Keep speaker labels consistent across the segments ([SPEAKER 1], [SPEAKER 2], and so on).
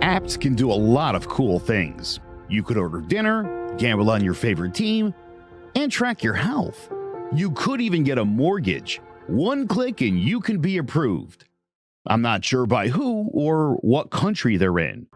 [SPEAKER 1] Apps can do a lot of cool things. You could order dinner, gamble on your favorite team, and track your health. You could even get a mortgage. One click and you can be approved. I'm not sure by who or what country they're in.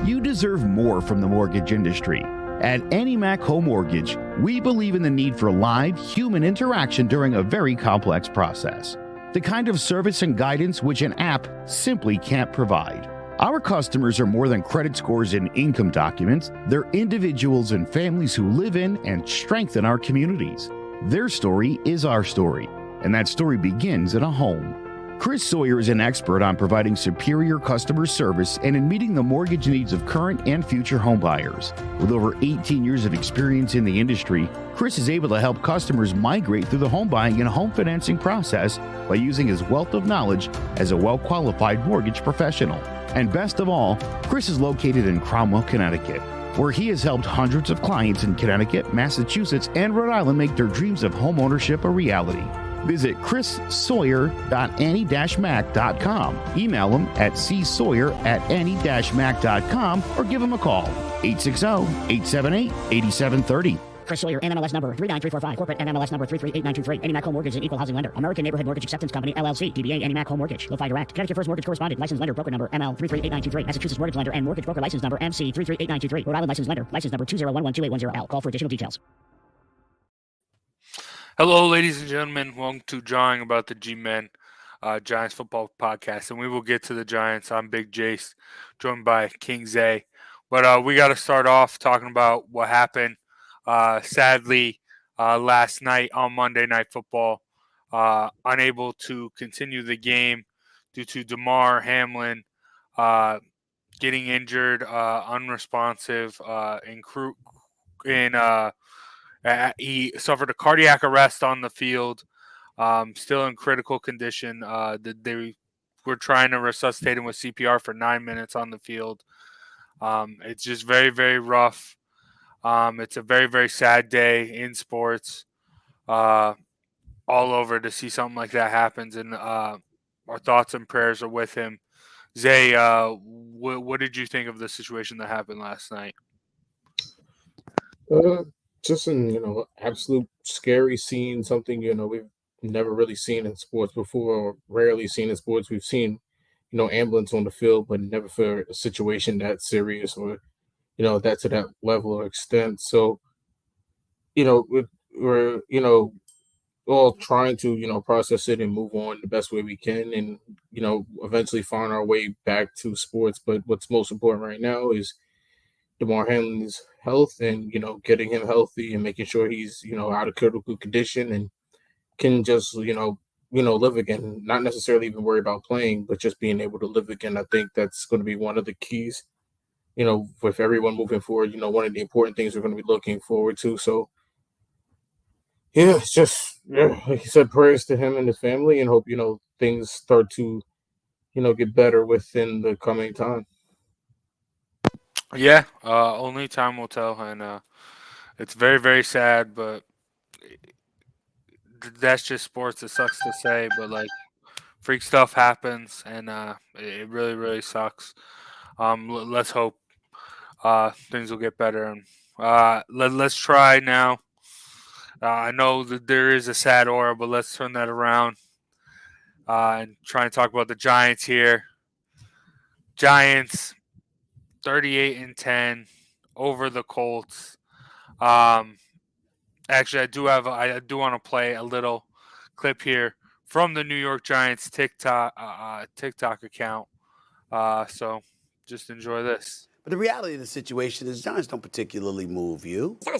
[SPEAKER 1] You deserve more from the mortgage industry. At AnyMac Home Mortgage, we believe in the need for live human interaction during a very complex process. The kind of service and guidance which an app simply can't provide. Our customers are more than credit scores and income documents. They're individuals and families who live in and strengthen our communities. Their story is our story, and that story begins in a home. Chris Sawyer is an expert on providing superior customer service and in meeting the mortgage needs of current and future homebuyers. With over 18 years of experience in the industry, Chris is able to help customers migrate through the home buying and home financing process by using his wealth of knowledge as a well-qualified mortgage professional. And best of all, Chris is located in Cromwell, Connecticut, where he has helped hundreds of clients in Connecticut, Massachusetts, and Rhode Island make their dreams of homeownership a reality. Visit chrissawyer.any-mac.com. Email him at csawyer@any-mac.com or give him a call, 860-878-8730.
[SPEAKER 2] Chris Sawyer, NMLS number 39345, corporate NMLS number 338923. AnyMac Home Mortgage is an equal housing lender. American Neighborhood Mortgage Acceptance Company, LLC. DBA AnyMac Home Mortgage. Lo-Fi Direct. Connecticut First Mortgage Correspondent. License lender. Broker number ML 338923. Massachusetts Mortgage Lender and Mortgage Broker License number MC 338923. Rhode Island License Lender. License number 201128110L. Call for additional details.
[SPEAKER 3] Hello, ladies and gentlemen. Welcome to Drawing About the G-Men, Giants Football Podcast. And we will get to the Giants. I'm Big Jace, joined by King Zay. But we got to start off talking about what happened, sadly, last night on Monday Night Football. Unable to continue the game due to Damar Hamlin getting injured, unresponsive, he suffered a cardiac arrest on the field, still in critical condition. They were trying to resuscitate him with CPR for 9 minutes on the field. It's just very, very rough. It's a very, very sad day in sports all over to see something like that happens. And our thoughts and prayers are with him. Zay, what did you think of the situation that happened last night?
[SPEAKER 4] Just an absolute scary scene, something we've never really seen in sports before, or rarely seen in sports. We've seen ambulance on the field, but never for a situation that serious or that to that level or extent. So we're all trying to process it and move on the best way we can, and eventually find our way back to sports. But what's most important right now is Damar Hamlin's health and getting him healthy and making sure he's out of critical condition and can just live again, not necessarily even worry about playing, but just being able to live again. I think that's going to be one of the keys with everyone moving forward. One of the important things we're going to be looking forward to. So yeah, it's just like you said, prayers to him and his family, and hope things start to get better within the coming time.
[SPEAKER 3] Yeah, only time will tell, and it's very, very sad, but that's just sports. It sucks to say, but freak stuff happens, and it really, really sucks. Let's hope things will get better, and let's try now. I know that there is a sad aura, but let's turn that around and try and talk about the Giants here. Giants 38-10 over the Colts. Actually, I do want to play a little clip here from the New York Giants TikTok account. So just enjoy this.
[SPEAKER 5] But the reality of the situation is Giants don't particularly move you. But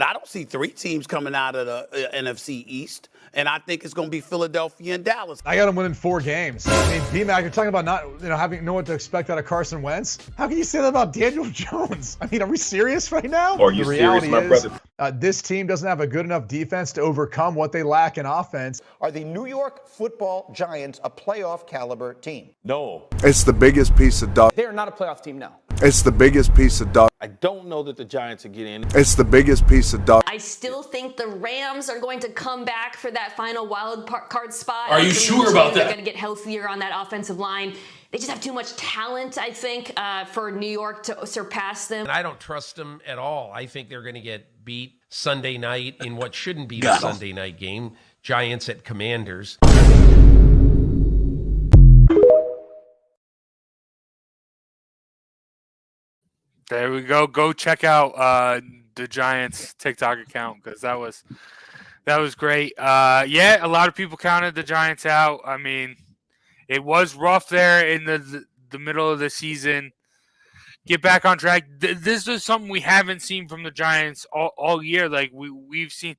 [SPEAKER 5] I don't see three teams coming out of the NFC East, and I think it's going to be Philadelphia and Dallas.
[SPEAKER 6] I got them winning 4 games. I mean, B-Mac, you're talking about not having know what to expect out of Carson Wentz. How can you say that about Daniel Jones? I mean, are we serious right now?
[SPEAKER 7] Are you serious, my brother?
[SPEAKER 6] This team doesn't have a good enough defense to overcome what they lack in offense.
[SPEAKER 8] Are the New York Football Giants a playoff caliber team?
[SPEAKER 7] No.
[SPEAKER 9] It's the biggest piece of dog.
[SPEAKER 10] They're not a playoff team now.
[SPEAKER 9] It's the biggest piece of dog.
[SPEAKER 10] I don't know that the Giants are getting in.
[SPEAKER 9] It's the biggest piece of dog.
[SPEAKER 11] I still think the Rams are going to come back for
[SPEAKER 7] that final wild card spot.
[SPEAKER 10] Are you sure about
[SPEAKER 7] They're
[SPEAKER 10] that?
[SPEAKER 7] going to get healthier on that offensive line. They just have too much talent, I think, for New York to surpass them.
[SPEAKER 10] And I don't trust them at all. I think they're going to get beat Sunday night in what shouldn't be the Sunday night game. Giants at Commanders.
[SPEAKER 3] There we go. Go check out the Giants TikTok account because that was great. Yeah, a lot of people counted the Giants out. I mean, it was rough there in the middle of the season. Get back on track. This is something we haven't seen from the Giants all year. Like we've seen.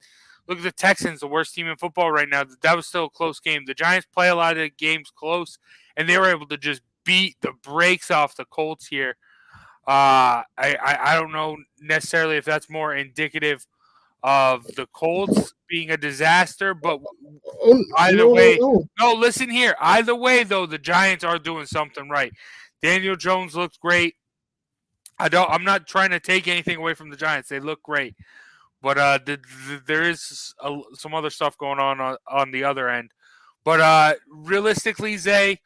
[SPEAKER 3] Look at the Texans, the worst team in football right now. That was still a close game. The Giants play a lot of games close, and they were able to just beat the brakes off the Colts here. I don't know necessarily if that's more indicative of the Colts being a disaster, but either way, no, listen here. Either way, though, the Giants are doing something right. Daniel Jones looks great. I'm not trying to take anything away from the Giants. They look great. But there is some other stuff going on the other end. But realistically, Zay,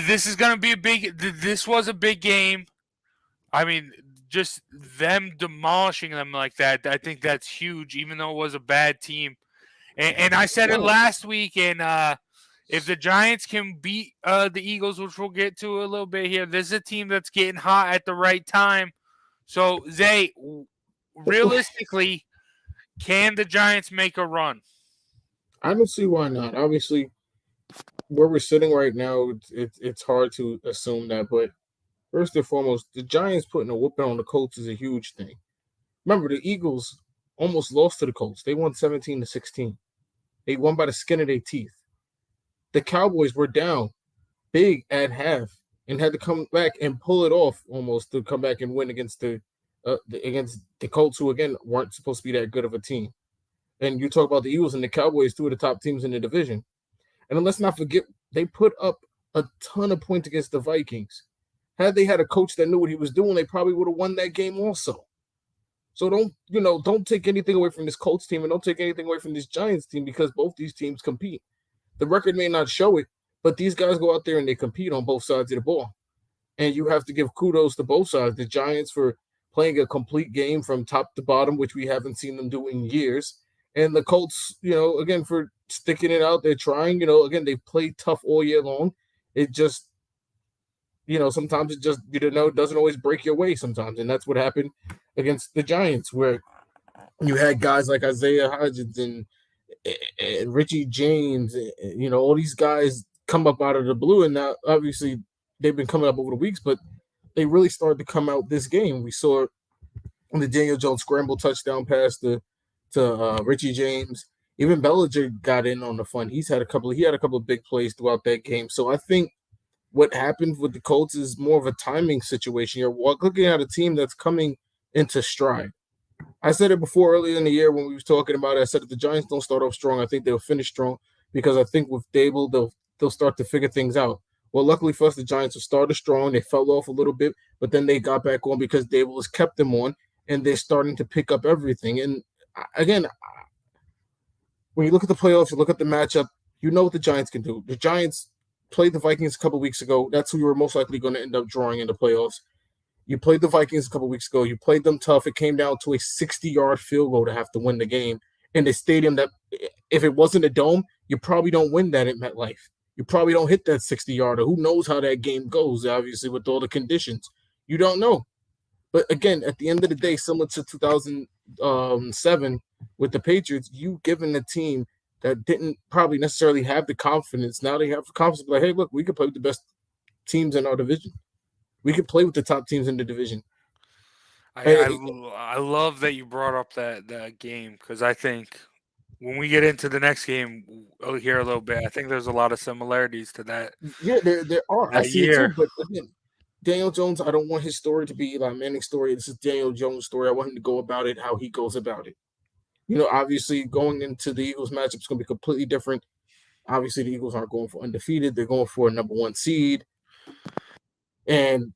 [SPEAKER 3] this is going to be this was a big game. I mean, just them demolishing them like that, I think that's huge, even though it was a bad team. And I said it last week, and if the Giants can beat the Eagles, which we'll get to a little bit here, this is a team that's getting hot at the right time. So, Zay, realistically, can the Giants make a run?
[SPEAKER 4] I don't see why not. Obviously, where we're sitting right now, it's hard to assume that. But first and foremost, the Giants putting a whooping on the Colts is a huge thing. Remember, the Eagles almost lost to the Colts. They won 17-16. They won by the skin of their teeth. The Cowboys were down big at half and had to come back and pull it off almost to come back and win against the Colts, who again weren't supposed to be that good of a team. And you talk about the Eagles and the Cowboys, two of the top teams in the division. And then let's not forget, they put up a ton of points against the Vikings. Had they had a coach that knew what he was doing, they probably would have won that game also. So don't take anything away from this Colts team and don't take anything away from this Giants team because both these teams compete. The record may not show it, but these guys go out there and they compete on both sides of the ball. And you have to give kudos to both sides. The Giants for playing a complete game from top to bottom, which we haven't seen them do in years. And the Colts, again, for sticking it out there, trying, again, they play tough all year long. It just, sometimes it just, doesn't always break your way sometimes. And that's what happened against the Giants, where you had guys like Isaiah Hodgins and Richie James, all these guys come up out of the blue. And now, obviously, they've been coming up over the weeks, but they really started to come out this game. We saw the Daniel Jones scramble touchdown pass to Richie James. Even Bellinger got in on the fun. He had a couple of big plays throughout that game. So I think what happened with the Colts is more of a timing situation. You're looking at a team that's coming into stride. I said it before earlier in the year when we was talking about it. I said if the Giants don't start off strong, I think they'll finish strong because I think with Dable, they'll start to figure things out. Well, luckily for us, the Giants have started strong. They fell off a little bit, but then they got back on because Dable has kept them on, and they're starting to pick up everything. And again, when you look at the playoffs, you look at the matchup, you know what the Giants can do. The Giants played the Vikings a couple weeks ago. That's who you were most likely going to end up drawing in the playoffs. You played the Vikings a couple weeks ago. You played them tough. It came down to a 60-yard field goal to have to win the game in a stadium that, if it wasn't a dome, you probably don't win that at MetLife. You probably don't hit that 60-yarder. Who knows how that game goes, obviously, with all the conditions. You don't know. But again, at the end of the day, similar to 2007 with the Patriots, you given a team that didn't probably necessarily have the confidence. Now they have the confidence, like, hey, look, we can play with the best teams in our division. We can play with the top teams in the division.
[SPEAKER 3] I love that you brought up that game because I think when we get into the next game, we'll hear a little bit. I think there's a lot of similarities to that.
[SPEAKER 4] Yeah, there are. I see it too, but again, Daniel Jones, I don't want his story to be Eli Manning's story. This is Daniel Jones' story. I want him to go about it how he goes about it. Obviously, going into the Eagles matchup is going to be completely different. Obviously, the Eagles aren't going for undefeated. They're going for a number one seed. And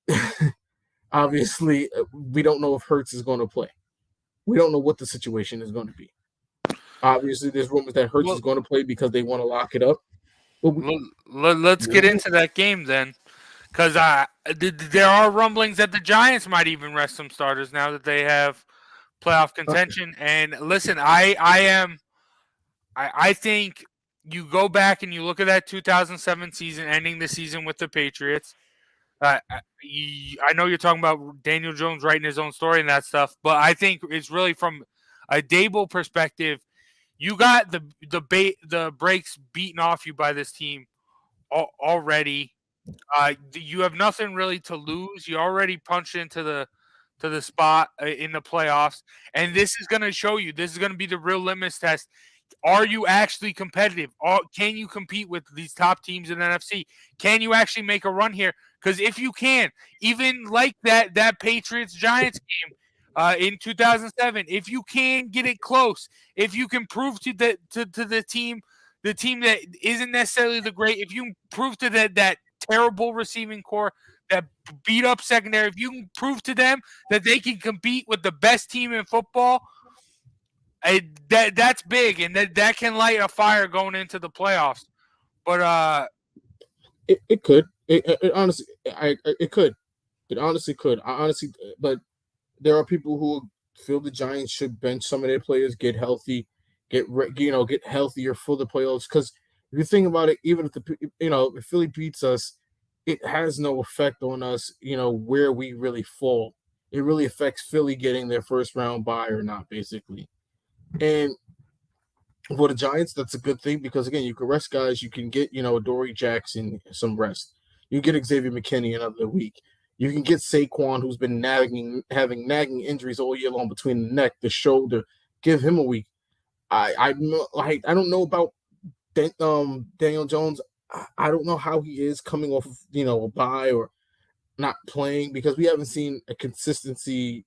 [SPEAKER 4] obviously, we don't know if Hurts is going to play. We don't know what the situation is going to be. Obviously, there's rumors that Hurts is going to play because they want to lock it up. But
[SPEAKER 3] let's get into that game then, because there are rumblings that the Giants might even rest some starters now that they have playoff contention. And listen, I think you go back and you look at that 2007 season, ending the season with the Patriots. I know you're talking about Daniel Jones writing his own story and that stuff, but I think it's really from a Dable perspective. You got the brakes beaten off you by this team already. You have nothing really to lose. You already punched into the spot in the playoffs, and this is going to show you. This is going to be the real litmus test. Are you actually competitive? Can you compete with these top teams in the NFC? Can you actually make a run here? Because if you can, even like that Patriots-Giants game in 2007, if you can get it close, if you can prove to the team that isn't necessarily the great, if you can prove to that terrible receiving core, that beat up secondary, if you can prove to them that they can compete with the best team in football, that's big, and that can light a fire going into the playoffs. But
[SPEAKER 4] it could. It honestly, it could. It honestly could. But there are people who feel the Giants should bench some of their players, get healthy, get healthier for the playoffs. Because if you think about it, even if if Philly beats us, it has no effect on us. Where we really fall. It really affects Philly getting their first round bye or not, basically. And for the Giants, that's a good thing because, again, you can rest guys. You can get, Dory Jackson some rest. You get Xavier McKinney another week. You can get Saquon, who's been having nagging injuries all year long between the neck, the shoulder. Give him a week. I don't know about Daniel Jones. I don't know how he is coming off of, a bye or not playing because we haven't seen a consistency,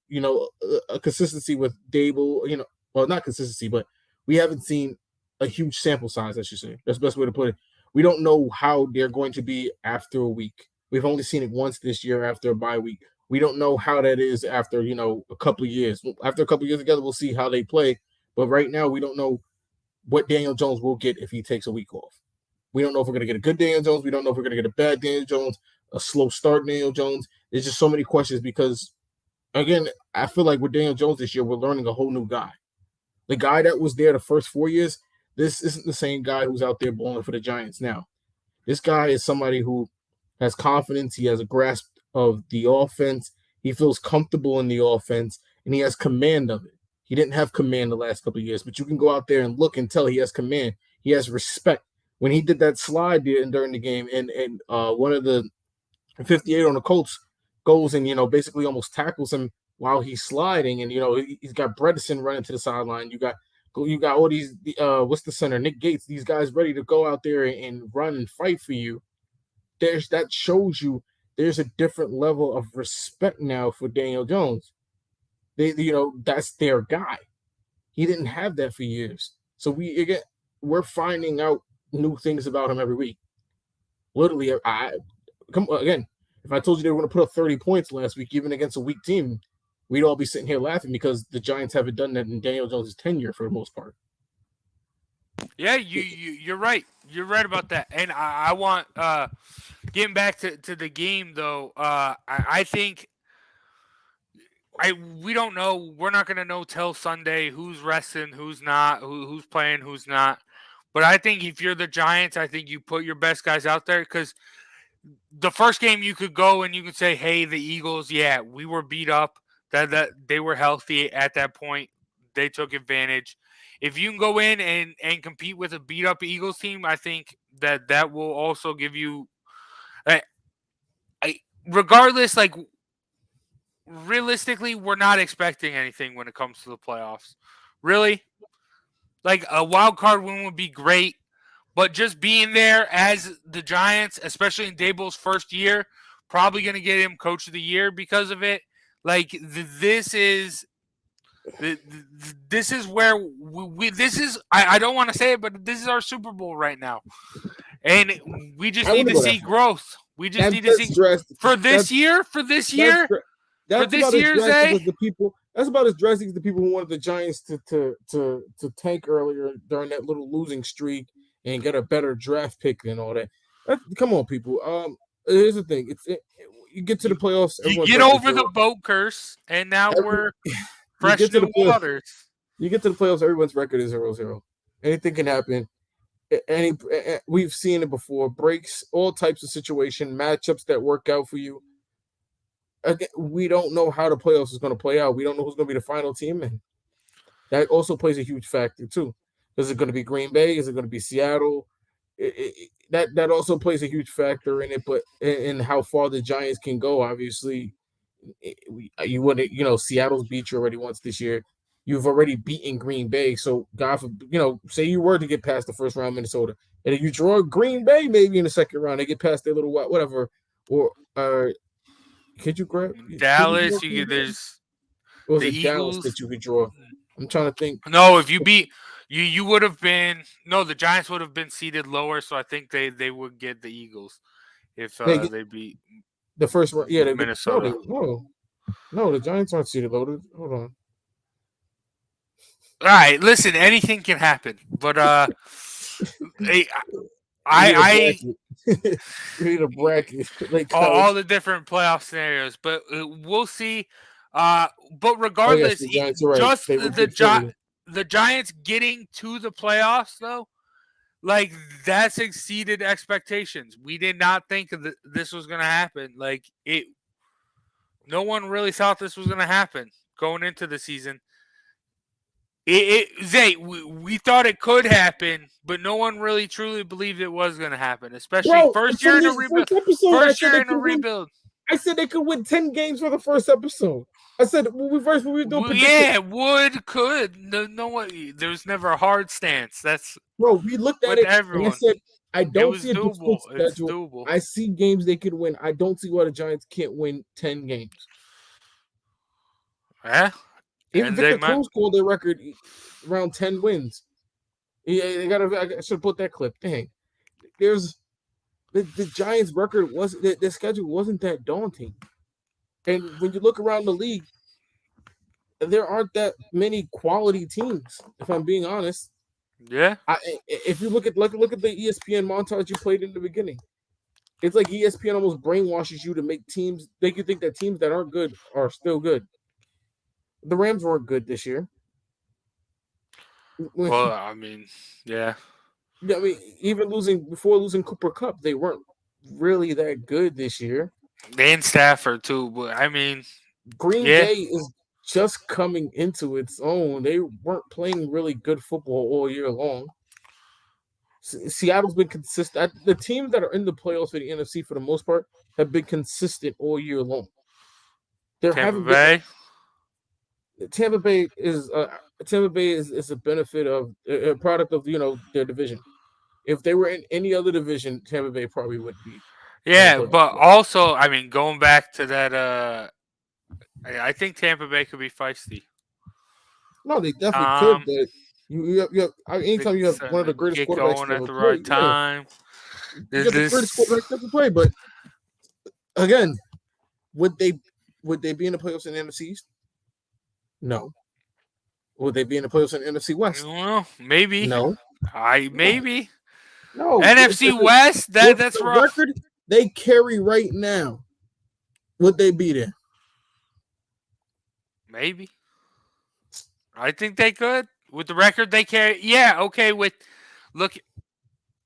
[SPEAKER 4] a consistency with Dable, well, not consistency, but we haven't seen a huge sample size, I should say. That's the best way to put it. We don't know how they're going to be after a week. We've only seen it once this year after a bye week. We don't know how that is after, a couple of years. After a couple of years together, we'll see how they play. But right now, we don't know what Daniel Jones will get if he takes a week off. We don't know if we're going to get a good Daniel Jones. We don't know if we're going to get a bad Daniel Jones, a slow start Daniel Jones. There's just so many questions because, again, I feel like with Daniel Jones this year, we're learning a whole new guy. The guy that was there the first 4 years, this isn't the same guy who's out there balling for the Giants now. This guy is somebody who has confidence. He has a grasp of the offense. He feels comfortable in the offense, and he has command of it. He didn't have command the last couple of years, but you can go out there and look and tell he has command. He has respect. When he did that slide during the game, and one of the 58 on the Colts goes and, basically almost tackles him while he's sliding, and he's got Bredesen running to the sideline. You got all these what's the center, Nick Gates, these guys ready to go out there and run and fight for you. That shows you there's a different level of respect now for Daniel Jones. That's their guy. He didn't have that for years. So we're finding out new things about him every week. Literally, if I told you they were going to put up 30 points last week, even against a weak team, we'd all be sitting here laughing because the Giants haven't done that in Daniel Jones' tenure for the most part.
[SPEAKER 3] Yeah, you're right. You're right about that. And I want getting back to the game though. I think we don't know. We're not going to know till Sunday who's resting, who's not, who's playing, who's not. But I think if you're the Giants, I think you put your best guys out there because the first game you could go and you could say, "Hey, the Eagles, yeah, we were beat up. That they were healthy at that point. They took advantage." If you can go in and compete with a beat up Eagles team, I think that will also give you, regardless, like realistically, we're not expecting anything when it comes to the playoffs. Really, like a wild card win would be great, but just being there as the Giants, especially in Dable's first year, probably going to get him Coach of the Year because of it. Like this is where I don't want to say it, but this is our Super Bowl right now, and we just need to see growth. We just need to see for this year.
[SPEAKER 4] That's
[SPEAKER 3] this
[SPEAKER 4] about as
[SPEAKER 3] year,
[SPEAKER 4] drastic
[SPEAKER 3] Zay?
[SPEAKER 4] as the people. That's about as drastic as the people who wanted the Giants to tank earlier during that little losing streak and get a better draft pick and all that. Come on, people. Here's the thing. You get to the playoffs.
[SPEAKER 3] You
[SPEAKER 4] Everyone's
[SPEAKER 3] get
[SPEAKER 4] record
[SPEAKER 3] over the boat curse, and now we're
[SPEAKER 4] you
[SPEAKER 3] fresh
[SPEAKER 4] get to
[SPEAKER 3] new
[SPEAKER 4] the playoffs.
[SPEAKER 3] waters.
[SPEAKER 4] You get to the playoffs. Everyone's record is 0-0. Anything can happen. We've seen it before. Breaks, all types of situation, matchups that work out for you. Again, we don't know how the playoffs is going to play out. We don't know who's going to be the final team, and that also plays a huge factor too. Is it going to be Green Bay? Is it going to be Seattle? That also plays a huge factor in it. But in how far the Giants can go, obviously, you wouldn't. Seattle's beat you already once this year. You've already beaten Green Bay, so God, say you were to get past the first round, Minnesota, and if you draw Green Bay maybe in the second round, they get past their little whatever, or could you grab
[SPEAKER 3] Dallas?
[SPEAKER 4] There's
[SPEAKER 3] the
[SPEAKER 4] the Dallas
[SPEAKER 3] Eagles
[SPEAKER 4] that you could draw. I'm trying to think.
[SPEAKER 3] No, if you beat you would have been the Giants would have been seated lower, so I think they would get the Eagles if they beat
[SPEAKER 4] the first round. Yeah,
[SPEAKER 3] Minnesota.
[SPEAKER 4] No, the Giants aren't seated loaded. Hold on.
[SPEAKER 3] All right, listen, anything can happen, but I
[SPEAKER 4] need a bracket.
[SPEAKER 3] all the different playoff scenarios, but we'll see. But regardless,
[SPEAKER 4] the Giants are right.
[SPEAKER 3] just the Giants getting to the playoffs, though, like that's exceeded expectations. We did not think this was going to happen. Like no one really thought this was going to happen going into the season. Zay, we thought it could happen, but no one really truly believed it was going to happen, especially first year in a rebuild. First year in a rebuild.
[SPEAKER 4] I said they could win 10 games for the first episode. I said when we were doing predictions.
[SPEAKER 3] Yeah, could. No one. There's never a hard stance. That's
[SPEAKER 4] we looked at it
[SPEAKER 3] everyone.
[SPEAKER 4] and I said I don't see a
[SPEAKER 3] doable. It's
[SPEAKER 4] schedule.
[SPEAKER 3] doable.
[SPEAKER 4] I see games they could win. I don't see why the Giants can't win 10 games.
[SPEAKER 3] Yeah.
[SPEAKER 4] Even Victor Cruz called their record around 10 wins. I should have put that clip. Dang. There's the Giants' record their schedule wasn't that daunting. And when you look around the league, there aren't that many quality teams, if I'm being honest.
[SPEAKER 3] Yeah.
[SPEAKER 4] If you look at the ESPN montage you played in the beginning, it's like ESPN almost brainwashes you to make you think that teams that aren't good are still good. The Rams weren't good this year.
[SPEAKER 3] Well, I mean, yeah.
[SPEAKER 4] I mean, even before losing Cooper Kupp, they weren't really that good this year.
[SPEAKER 3] And Stafford too, but I mean,
[SPEAKER 4] Green Bay is just coming into its own. They weren't playing really good football all year long. Seattle's been consistent. The teams that are in the playoffs for the NFC, for the most part, have been consistent all year long. Tampa Bay is a benefit of a product of their division. If they were in any other division, Tampa Bay probably would be.
[SPEAKER 3] Yeah, but also, I mean, going back to that, I think Tampa Bay could be feisty.
[SPEAKER 4] No, they definitely could. But anytime you have one of the greatest quarterbacks
[SPEAKER 3] going at the right time,
[SPEAKER 4] you get the greatest quarterbacks to play. But again, would they be in the playoffs in the NFC East? No. Would they be in the playoffs in the NFC West?
[SPEAKER 3] Well, maybe.
[SPEAKER 4] No.
[SPEAKER 3] Maybe.
[SPEAKER 4] No.
[SPEAKER 3] NFC West. That's
[SPEAKER 4] the
[SPEAKER 3] rough.
[SPEAKER 4] Record they carry right now. Would they be there?
[SPEAKER 3] Maybe. I think they could with the record they carry. Yeah. Okay.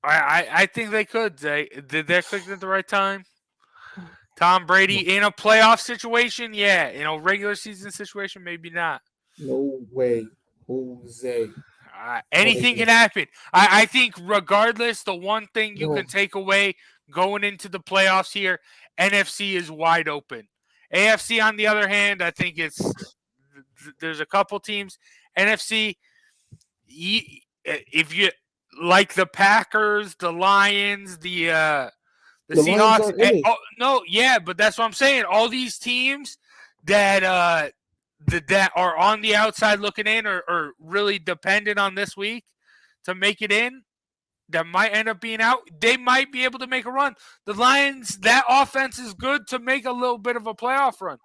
[SPEAKER 3] I think they could. Did they click at the right time? Tom Brady in a playoff situation, yeah. In a regular season situation, maybe not.
[SPEAKER 4] No way, Jose.
[SPEAKER 3] Anything can happen. I think regardless, the one thing you can take away going into the playoffs here, NFC is wide open. AFC, on the other hand, I think there's a couple teams. NFC, if you like the Packers, the Lions, the Seahawks. But that's what I'm saying. All these teams that are on the outside looking in are really dependent on this week to make it in, that might end up being out. They might be able to make a run. The Lions, that offense is good to make a little bit of a playoff run.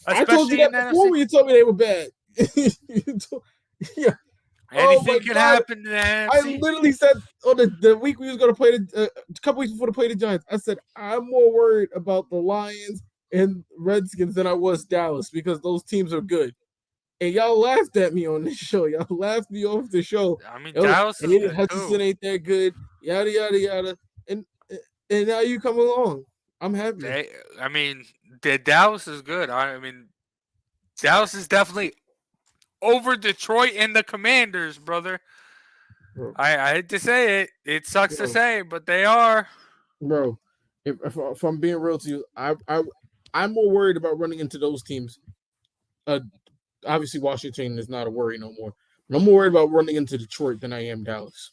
[SPEAKER 4] I told you
[SPEAKER 3] especially in
[SPEAKER 4] that before
[SPEAKER 3] NFC.
[SPEAKER 4] when you told me they were bad. Yeah.
[SPEAKER 3] Anything
[SPEAKER 4] my
[SPEAKER 3] can
[SPEAKER 4] God.
[SPEAKER 3] happen in the NFC.
[SPEAKER 4] I literally said on the week we was going to play a couple weeks before to play the Giants, I said I'm more worried about the Lions and Redskins than I was Dallas because those teams are good. And y'all laughed at me on this show. Y'all laughed me off the show.
[SPEAKER 3] I mean,
[SPEAKER 4] And
[SPEAKER 3] Dallas is good
[SPEAKER 4] Hutchinson
[SPEAKER 3] too.
[SPEAKER 4] ain't that good. Yada yada yada. And now you come along. I'm happy.
[SPEAKER 3] Dallas is good. I mean, Dallas is definitely over Detroit and the Commanders, brother.
[SPEAKER 4] Bro.
[SPEAKER 3] I hate to say it. It sucks
[SPEAKER 4] Bro.
[SPEAKER 3] to say, but they are.
[SPEAKER 4] Bro, if I'm being real to you, I'm more worried about running into those teams. Obviously, Washington is not a worry no more. But I'm more worried about running into Detroit than I am Dallas.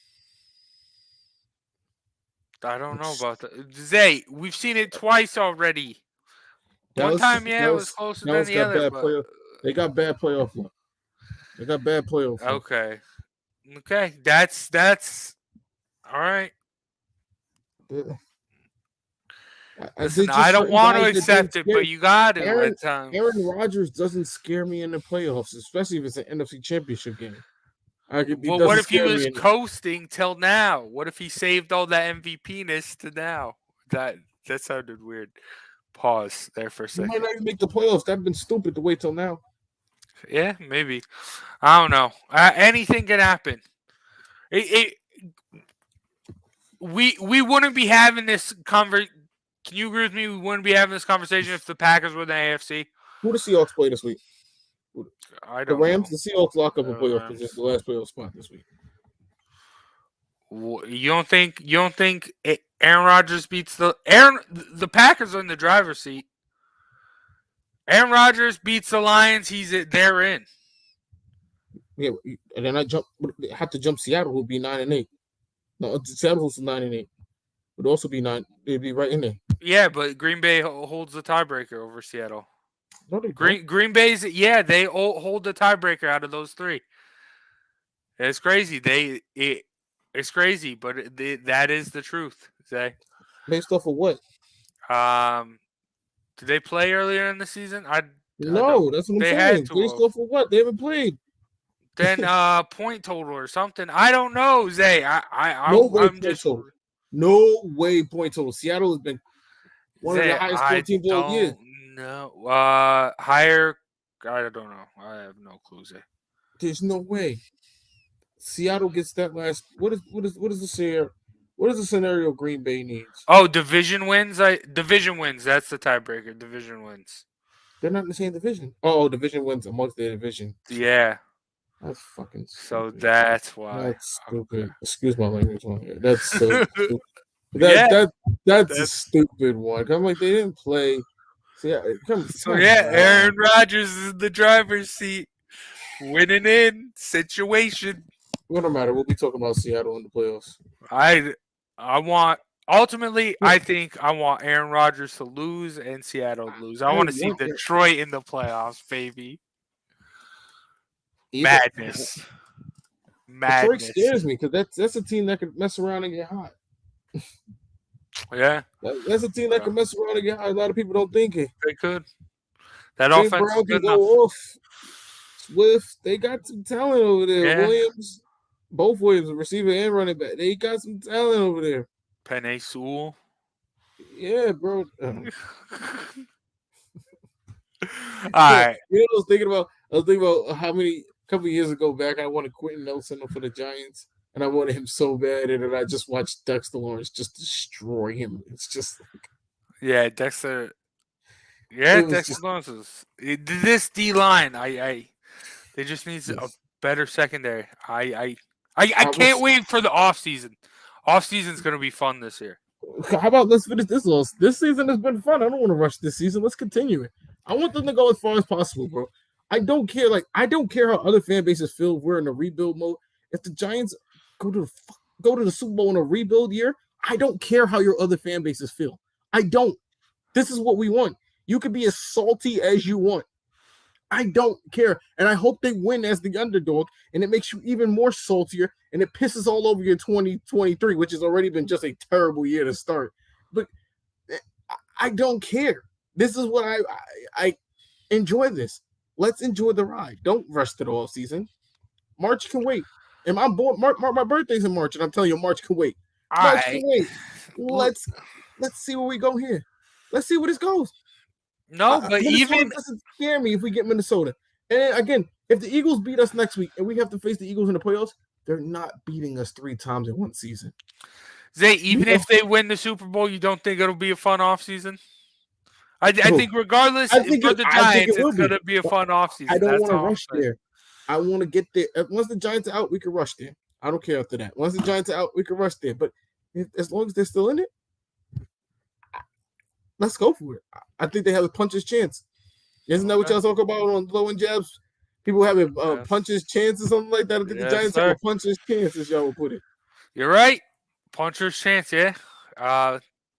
[SPEAKER 3] I don't know about that. Zay, we've seen it twice already.
[SPEAKER 4] Dallas,
[SPEAKER 3] One time, it was closer than the
[SPEAKER 4] got
[SPEAKER 3] other.
[SPEAKER 4] bad playoff. They got bad playoff luck. They got bad playoff luck.
[SPEAKER 3] Okay. That's all right. Listen, I don't want to accept it, but you got to at times.
[SPEAKER 4] Aaron Rodgers doesn't scare me in the playoffs, especially if it's an NFC Championship game.
[SPEAKER 3] Well, what if he was coasting till now? What if he saved all that MVP-ness to now? That sounded weird. Pause there for a second.
[SPEAKER 4] He might not even make the playoffs. That'd been stupid to wait till now.
[SPEAKER 3] Yeah, maybe. I don't know. Anything can happen. We wouldn't be having this conversation. Can you agree with me? We wouldn't be having this conversation if the Packers were in the AFC.
[SPEAKER 4] Who the Seahawks play this week?
[SPEAKER 3] The
[SPEAKER 4] Rams. The Seahawks lock up a playoff position, the last playoff spot this week.
[SPEAKER 3] You don't think Aaron Rodgers beats the Packers are in the driver's seat. Aaron Rodgers beats the Lions. They're in.
[SPEAKER 4] Yeah, and then I have to jump Seattle, who'll be 9-8. No, Seattle's 9-8. Would also be 9. They'd be right in there.
[SPEAKER 3] Yeah, but Green Bay holds the tiebreaker over Seattle.
[SPEAKER 4] No, they
[SPEAKER 3] Green Bay's they hold the tiebreaker out of those three. It's crazy. It's crazy, but that is the truth. Zay.
[SPEAKER 4] Based off of what?
[SPEAKER 3] Did they play earlier in the season?
[SPEAKER 4] No, that's what I'm saying. Based off of what? They haven't played.
[SPEAKER 3] Then point total or something. I don't know, Zay.
[SPEAKER 4] No way point total. Seattle has been one of the highest scoring teams all year.
[SPEAKER 3] No, higher. I don't know. I have no clue, Zay.
[SPEAKER 4] There's no way. Seattle gets that last. What is the scenario? What is the scenario Green Bay needs?
[SPEAKER 3] Oh, division wins. Division wins. That's the tiebreaker. Division wins.
[SPEAKER 4] They're not in the same division. Oh, division wins amongst their division.
[SPEAKER 3] Yeah.
[SPEAKER 4] That's fucking stupid.
[SPEAKER 3] So that's why.
[SPEAKER 4] That's stupid. Okay. Excuse my language on here. That's so stupid. That's a stupid one. I'm like, they didn't play.
[SPEAKER 3] Aaron Rodgers is in the driver's seat. Winning in situation.
[SPEAKER 4] It don't matter. We'll be talking about Seattle in the playoffs.
[SPEAKER 3] I think I want Aaron Rodgers to lose and Seattle to lose. I want to see Detroit in the playoffs, baby. Madness.
[SPEAKER 4] Detroit scares me because that's a team that could mess around and get hot.
[SPEAKER 3] Yeah.
[SPEAKER 4] That's a team that can mess around and get hot. A lot of people don't think it.
[SPEAKER 3] They could. That offense
[SPEAKER 4] Brown can go off. Swift, they got some talent over there.
[SPEAKER 3] Yeah.
[SPEAKER 4] Williams, both Williams, receiver and running back. They got some talent over there.
[SPEAKER 3] Penei Sewell.
[SPEAKER 4] Yeah, bro.
[SPEAKER 3] All right.
[SPEAKER 4] You know, I was thinking about how many couple years ago back I wanted Quentin Nelson for the Giants, and I wanted him so bad, and then I just watched Dexter Lawrence just destroy him. It's just like,
[SPEAKER 3] Dexter. Yeah, Dexter Lawrence is this D line. They just needs a better secondary. I can't wait for the offseason. Offseason's going to be fun this year.
[SPEAKER 4] How about let's finish this loss? This season has been fun. I don't want to rush this season. Let's continue it. I want them to go as far as possible, bro. I don't care. I don't care how other fan bases feel. We're in a rebuild mode. If the Giants go to the Super Bowl in a rebuild year, I don't care how your other fan bases feel. I don't. This is what we want. You can be as salty as you want. I don't care. And I hope they win as the underdog, and it makes you even more saltier, and it pisses all over your 2023, which has already been just a terrible year to start. But I don't care. This is what enjoy this. Let's enjoy the ride. Don't rush to the off season. March can wait. And I'm born. My birthday's in March, and I'm telling you, March can wait. March can wait. Let's see where we go here. Let's see where this goes.
[SPEAKER 3] No, but
[SPEAKER 4] Minnesota
[SPEAKER 3] even
[SPEAKER 4] doesn't scare me if we get Minnesota. And again, if the Eagles beat us next week and we have to face the Eagles in the playoffs, they're not beating us 3 times in one season.
[SPEAKER 3] Zay, even if they win the Super Bowl, you don't think it'll be a fun offseason? I think regardless, for the Giants, it's going to be a fun offseason.
[SPEAKER 4] I don't want to rush there. I want to get there. Once the Giants are out, we can rush there. I don't care after that. Once the Giants are out, we can rush there. But as long as they're still in it, let's go for it. I think they have a puncher's chance. Isn't that what y'all talk about on Low and Jabs? People having puncher's chance or something like that. I think the Giants have a puncher's chance, as y'all would put it.
[SPEAKER 3] You're right. Puncher's chance, yeah.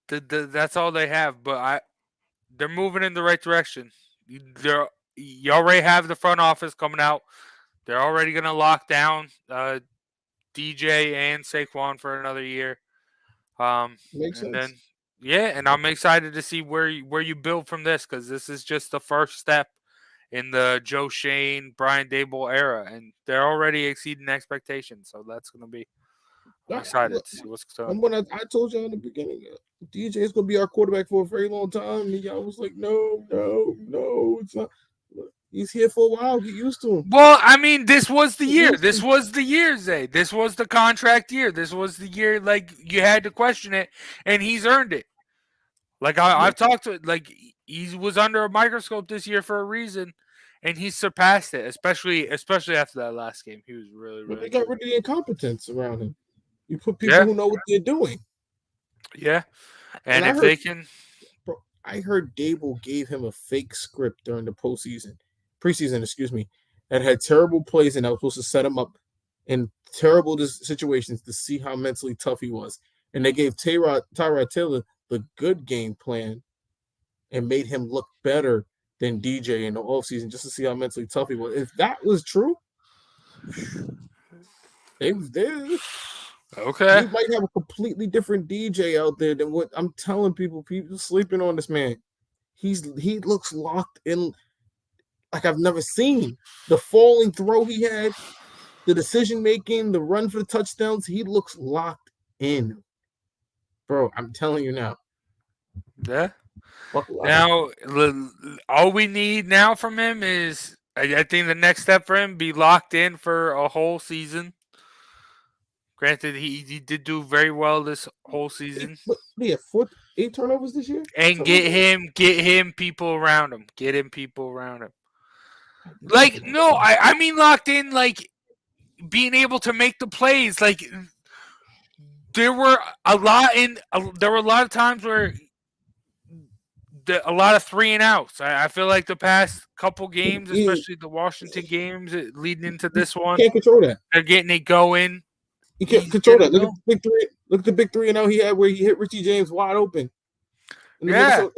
[SPEAKER 3] That's all they have. But they're moving in the right direction. You already have the front office coming out. They're already going to lock down DJ and Saquon for another year.
[SPEAKER 4] Makes sense.
[SPEAKER 3] And I'm excited to see where you build from this, because this is just the first step in the Joe Shane, Brian Daboll era, and they're already exceeding expectations. So that's going to be excited to see what's going on.
[SPEAKER 4] I told y'all in the beginning, DJ is going to be our quarterback for a very long time, and y'all was like, no, it's not. He's here for a while. Get used to him.
[SPEAKER 3] Well, I mean, this was the year. This was the year, Zay. This was the contract year. This was the year, like, you had to question it, and he's earned it. Like, I've talked to, like, he was under a microscope this year for a reason, and he surpassed it, especially after that last game. He was really, really
[SPEAKER 4] They got rid of the incompetence around him. You put people who know what they're doing.
[SPEAKER 3] Yeah. And if they can...
[SPEAKER 4] Bro, I heard Dable gave him a fake script during the preseason, that had terrible plays, and that was supposed to set him up in terrible situations to see how mentally tough he was. And they gave Tyrod Taylor the good game plan and made him look better than DJ in the offseason just to see how mentally tough he was. If that was true, okay, we might have a completely different DJ out there than what I'm telling people. People sleeping on this man. He looks locked in like I've never seen. The falling throw he had, the decision making, the run for the touchdowns, he looks locked in. Bro, I'm telling you now.
[SPEAKER 3] Yeah. Now, all we need now from him is, I think the next step for him, be locked in for a whole season. Granted, he did do very well this whole season.
[SPEAKER 4] He had 8 turnovers this year?
[SPEAKER 3] And get him people around him. Get him people around him. Like, no, I mean locked in, like, being able to make the plays. Like, there were a lot of times where a lot of 3 and outs. I feel like the past couple games, especially the Washington games leading into this one,
[SPEAKER 4] you can't control that.
[SPEAKER 3] They're getting it going.
[SPEAKER 4] You can't control that. Look at the big 3 and out he had where he hit Richie James wide open.
[SPEAKER 3] Yeah.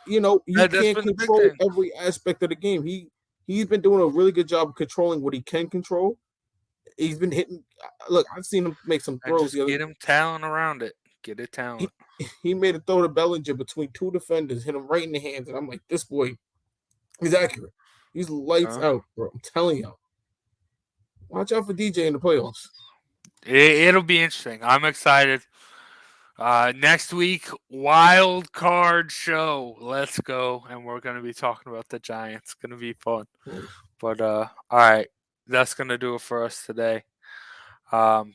[SPEAKER 4] You can't control every aspect of the game. He's been doing a really good job of controlling what he can control. He's been hitting. Look, I've seen him make some throws.
[SPEAKER 3] Get him talent around it. Get it talent.
[SPEAKER 4] He made a throw to Bellinger between 2 defenders, hit him right in the hands, and I'm like, this boy, he's accurate. He's lights out, bro. I'm telling y'all. Watch out for DJ in the playoffs.
[SPEAKER 3] It'll be interesting. I'm excited. Next week, wild card show. Let's go. And we're going to be talking about the Giants. It's going to be fun. But, all right. That's going to do it for us today.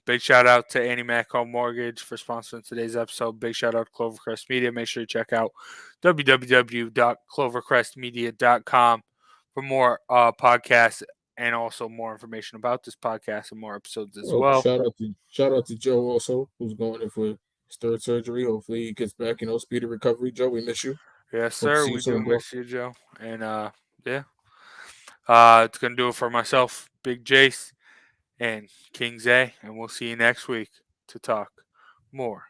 [SPEAKER 3] Big shout out to Annie Mac Home Mortgage for sponsoring today's episode. Big shout out to Clovercrest Media. Make sure you check out www.clovercrestmedia.com for more podcasts and also more information about this podcast and more episodes as well.
[SPEAKER 4] Shout out to Joe also, who's going in for his 3rd surgery. Hopefully he gets back in speedy recovery. Joe, we miss you.
[SPEAKER 3] Yes, sir. We do miss you, Joe. And it's gonna do it for myself, Big Jace, and King Zay, and we'll see you next week to talk more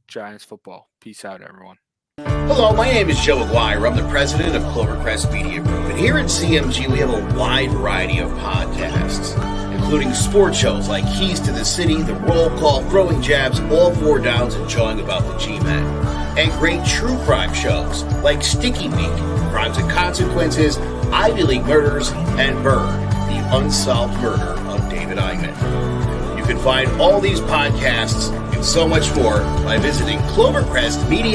[SPEAKER 3] Giants football. Peace out, everyone.
[SPEAKER 11] Hello, my name is Joe Aguirre. I'm the president of Clovercrest Media Group, and here at CMG we have a wide variety of podcasts, including sports shows like Keys to the City, The Roll Call, Throwing Jabs, All 4 Downs, and Jawing About the G-Men, and great true crime shows like Sticky Week, Crimes and Consequences, Ivy League murders, and Bird, the unsolved murder of David Eichmann. You can find all these podcasts and so much more by visiting ClovercrestMedia.